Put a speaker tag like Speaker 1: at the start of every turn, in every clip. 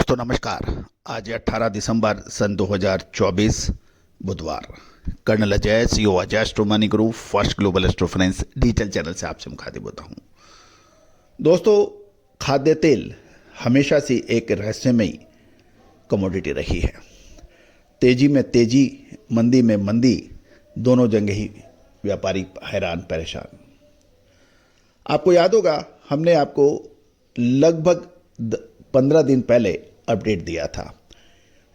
Speaker 1: दोस्तों नमस्कार। आज 18 दिसंबर सन 2024 बुधवार। Colonel Ajay CO Ajay astromoney group first global astrofinance digital channel से आपसे मुखातिब होता हूं। दोस्तों, खाद्य तेल हमेशा से एक रहस्यमयी कमोडिटी रही है। तेजी में तेजी, मंदी में मंदी, दोनों जगह ही व्यापारी हैरान परेशान। आपको याद होगा, हमने आपको लगभग 15 दिन पहले अपडेट दिया था,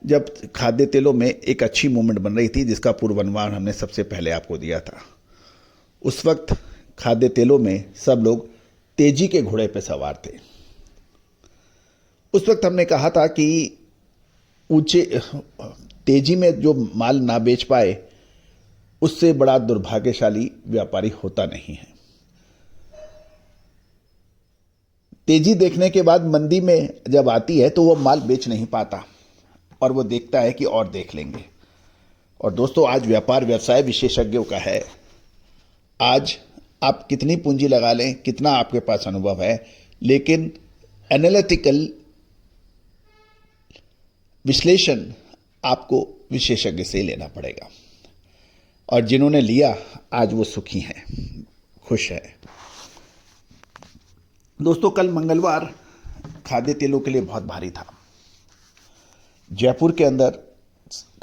Speaker 1: जब खाद्य तेलों में एक अच्छी मूवमेंट बन रही थी, जिसका पूर्वानुमान हमने सबसे पहले आपको दिया था। उस वक्त खाद्य तेलों में सब लोग तेजी के घोड़े पर सवार थे। उस वक्त हमने कहा था कि ऊंचे तेजी में जो माल ना बेच पाए, उससे बड़ा दुर्भाग्यशाली व्यापारी होता नहीं है। तेजी देखने के बाद मंदी में जब आती है तो वो माल बेच नहीं पाता और वो देखता है कि और देख लेंगे। और दोस्तों, आज व्यापार व्यवसाय विशेषज्ञों का है। आज आप कितनी पूंजी लगा लें, कितना आपके पास अनुभव है, लेकिन एनालिटिकल विश्लेषण आपको विशेषज्ञ से लेना पड़ेगा। और जिन्होंने लिया, आज वो सुखी हैं, खुश हैं। दोस्तों, कल मंगलवार खाद्य तेलों के लिए बहुत भारी था। जयपुर के अंदर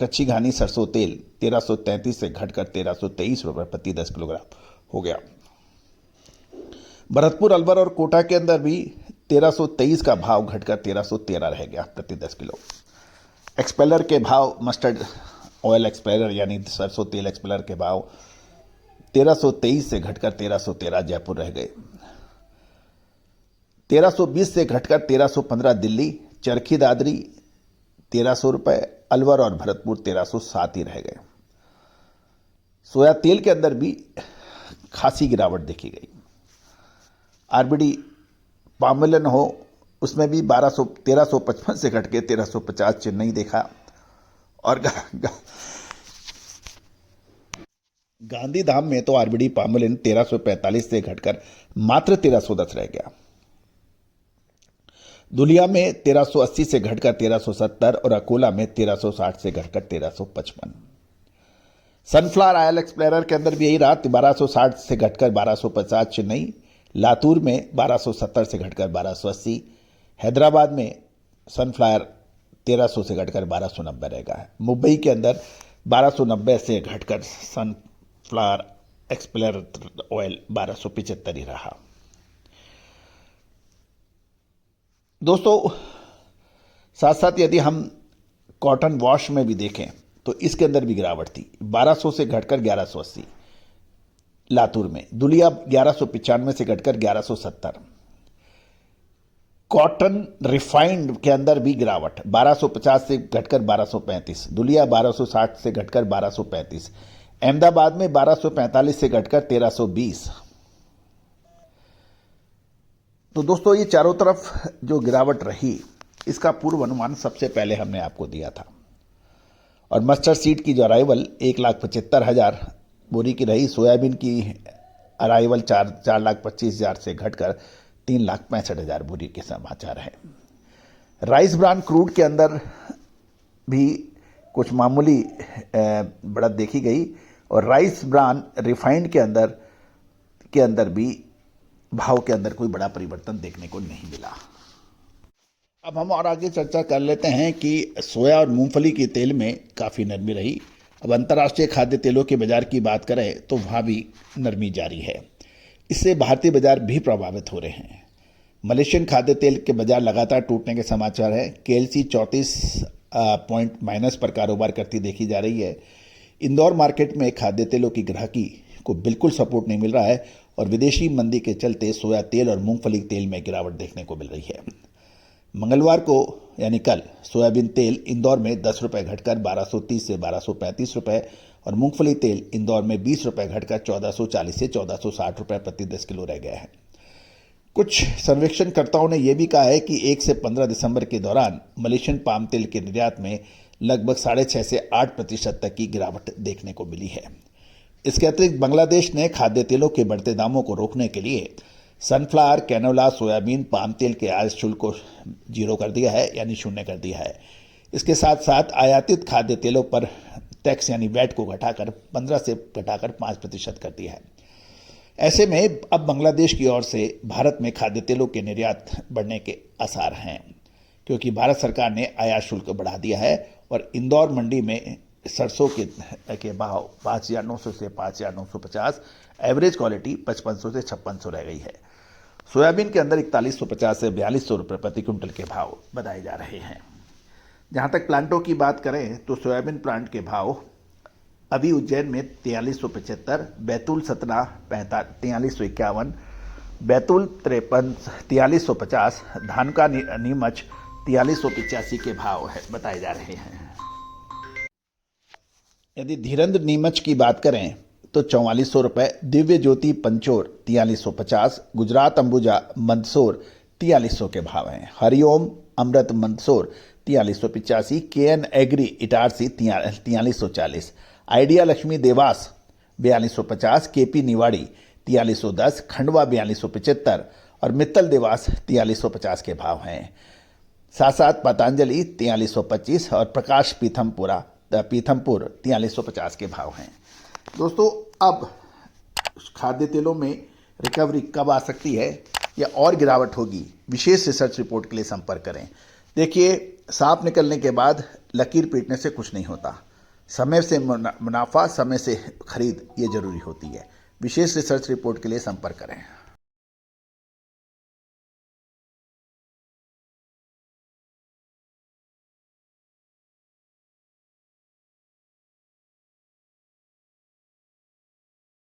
Speaker 1: कच्ची घानी सरसों तेल 1333 से घटकर 1323 रुपये प्रति 10 किलोग्राम हो गया। भरतपुर, अलवर और कोटा के अंदर भी 1323 का भाव घटकर 1313 रह गया प्रति 10 किलो। एक्सपेलर के भाव, मस्टर्ड ऑयल एक्सपेलर यानी सरसों तेल एक्सपेलर के भाव 1323 से घटकर 1313 जयपुर रह गए। 1320 से घटकर 1315 दिल्ली, चरखी दादरी 1300 रुपये, अलवर और भरतपुर 1307 ही रह गए। सोया तेल के अंदर भी खासी गिरावट देखी गई। आरबीडी पामोलिन हो, उसमें भी 1355 से घट के 1350 चेन्नई देखा। और गांधीधाम में तो आरबीडी पामोलिन 1345 से घटकर मात्र 1310 रह गया। दुलिया में 1380 से घटकर 1370 और अकोला में 1360 से घटकर 1355। सनफ्लावर ऑयल एक्सप्लोरर के अंदर भी यही रहा, 1260 से घटकर 1250 चेन्नई, लातूर में 1270 से घटकर 1280, हैदराबाद में सनफ्लावर 1300 से घटकर 1290 रह गया है। मुंबई के अंदर 1290 से घटकर सनफ्लावर एक्सप्लोरर ऑयल 1275 ही रहा। दोस्तों, साथ साथ यदि हम कॉटन वॉश में भी देखें तो इसके अंदर भी गिरावट थी, 1200 से घटकर 1180 लातूर में, दुलिया 1195 से घटकर 1170। कॉटन रिफाइंड के अंदर भी गिरावट, 1250 से घटकर 1235, दुलिया 1260 से घटकर 1235, अहमदाबाद में 1245 से घटकर 1320। तो दोस्तों, ये चारों तरफ जो गिरावट रही, इसका पूर्व अनुमान सबसे पहले हमने आपको दिया था। और मस्टर्ड सीड की जो अराइवल 1,75,000 बोरी की रही। सोयाबीन की अराइवल 4,25,000 से घटकर 3,65,000 बोरी के समाचार है। राइस ब्रान क्रूड के अंदर भी कुछ मामूली बढ़त देखी गई और राइस ब्रान रिफाइंड के अंदर भी भाव के अंदर कोई बड़ा परिवर्तन देखने को नहीं मिला। अब हम और आगे चर्चा कर लेते हैं कि सोया और मूंगफली के तेल में काफ़ी नरमी रही। अब अंतर्राष्ट्रीय खाद्य तेलों के बाजार की बात करें तो वहाँ भी नरमी जारी है। इससे भारतीय बाजार भी प्रभावित हो रहे हैं। मलेशियन खाद्य तेल के बाजार लगातार टूटने के समाचार है। केएलसी 34 पॉइंट माइनस पर कारोबार करती देखी जा रही है। इंदौर मार्केट में खाद्य तेलों की ग्राहकी को बिल्कुल सपोर्ट नहीं मिल रहा है और विदेशी मंदी के चलते सोया तेल और मूंगफली तेल में गिरावट देखने को मिल रही है। मंगलवार को यानी कल सोयाबीन तेल इंदौर में 10 रुपये घटकर 1230 से 1235 रुपये और मूंगफली तेल इंदौर में 20 रुपये घटकर 1440 से 1460 रुपये प्रति 10 किलो रह गया है। कुछ सर्वेक्षणकर्ताओं ने यह भी कहा है कि 1 से 15 दिसंबर के दौरान मलेशियन पाम तेल के निर्यात में लगभग 6.5 से 8% तक की गिरावट देखने को मिली है। इसके अतिरिक्त बांग्लादेश ने खाद्य तेलों के बढ़ते दामों को रोकने के लिए सनफ्लावर, कैनोला, सोयाबीन, पाम तेल के आयात शुल्क को 0 कर दिया है, यानी 0 कर दिया है। इसके साथ साथ आयातित खाद्य तेलों पर टैक्स यानी वैट को घटाकर 15 से घटाकर 5% कर दिया है। ऐसे में अब बांग्लादेश की ओर से भारत में खाद्य तेलों के निर्यात बढ़ने के आसार हैं, क्योंकि भारत सरकार ने आयात शुल्क बढ़ा दिया है और इंदौर मंडी में सरसों के भाव 5,900 से 5,950, एवरेज क्वालिटी 5500 से 5600 रह गई है। सोयाबीन के अंदर 4150 से 4200 रुपये प्रति क्विंटल के भाव बताए जा रहे हैं। जहां तक प्लांटों की बात करें तो सोयाबीन प्लांट के भाव अभी उज्जैन में 4375, बैतूल सतना 4351, बैतूल 4350, धानुका नीमच 4385 के भाव बताए जा रहे हैं। यदि धीरेन्द्र नीमच की बात करें तो 4400 रुपये, दिव्य ज्योति पंचोर 4350, गुजरात अंबुजा मंदसौर 4300 के भाव हैं। Hariom Amrit Mandsaur 4385, KN agri Itarsi 4340, idea Laxmi Dewas 4250, KP Niwari 4310, Khandwa 4275 और मित्तल देवास 4350 के भाव हैं। साथ साथ पतंजलि 4325 और प्रकाश पीथमपुर 4350 के भाव हैं। दोस्तों, अब खाद्य तेलों में रिकवरी कब आ सकती है या और गिरावट होगी, विशेष रिसर्च रिपोर्ट के लिए संपर्क करें। देखिए, सांप निकलने के बाद लकीर पीटने से कुछ नहीं होता। समय से मुनाफा, समय से खरीद, ये जरूरी होती है। विशेष रिसर्च रिपोर्ट के लिए संपर्क करें।